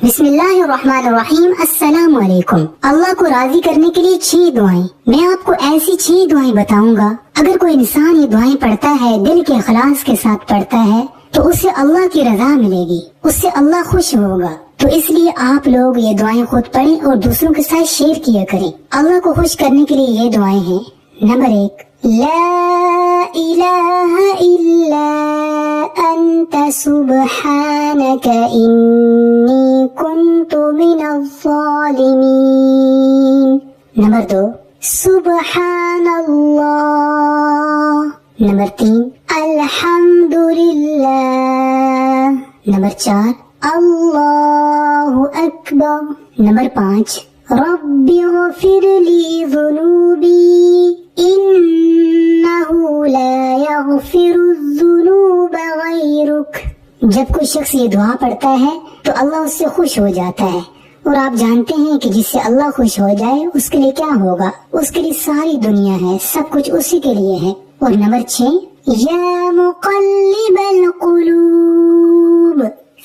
बिस्मिल्लाहिर्रहमानिर्रहीम। अस्सलाम वालेकुम। अल्लाह को राजी करने के लिए 6 दुआएं। मैं आपको ऐसी 6 दुआएं बताऊंगा, अगर कोई इंसान ये दुआएं पढ़ता है, दिल के इखलास के साथ पढ़ता है, तो उससे अल्लाह की रजा मिलेगी, उससे अल्लाह खुश होगा। तो इसलिए आप लोग ये दुआएं खुद पढ़ें और दूसरों के साथ शेयर किया करें। अल्लाह को खुश करने के लिए ये दुआएं हैं। नंबर 1, ला इलाहा इल्ला अंत सुब्हानक इन्नी कुन्तु मिनज़्ज़ालिमीन। नंबर 2, सुब्हानल्लाह। नंबर 3, अल्हम्दुलिल्लाह। नंबर 4, अल्लाहु अकबर। नंबर 5, रब्बि ग़फ़िरली ज़ुनूबी इन्नहु ला यग़फ़िरुज़्ज़ुनूब ग़ैरुक। जब कोई शख्स ये दुआ पढ़ता है तो अल्लाह उससे खुश हो जाता है, और आप जानते हैं कि जिससे अल्लाह खुश हो जाए उसके लिए क्या होगा, उसके लिए सारी दुनिया है, सब कुछ उसी के लिए है। और नंबर 6, या मुक़ल्लिबल क़ुलूब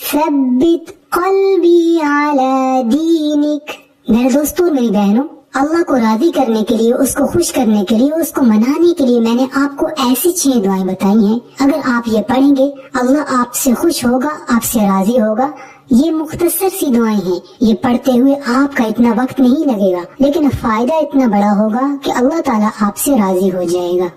सब्बित क़ल्बी अला दीनिक। मेरे दोस्तों, मेरी बहनों, अल्लाह को राजी करने के लिए, उसको खुश करने के लिए, उसको मनाने के लिए मैंने आपको ऐसी 6 दुआएं बताई हैं। अगर आप ये पढ़ेंगे, अल्लाह आपसे खुश होगा, आपसे राजी होगा। ये मुख्तसर सी दुआएं हैं, ये पढ़ते हुए आपका इतना वक्त नहीं लगेगा, लेकिन फायदा इतना बड़ा होगा कि अल्लाह ताला आपसे राजी हो जाएगा।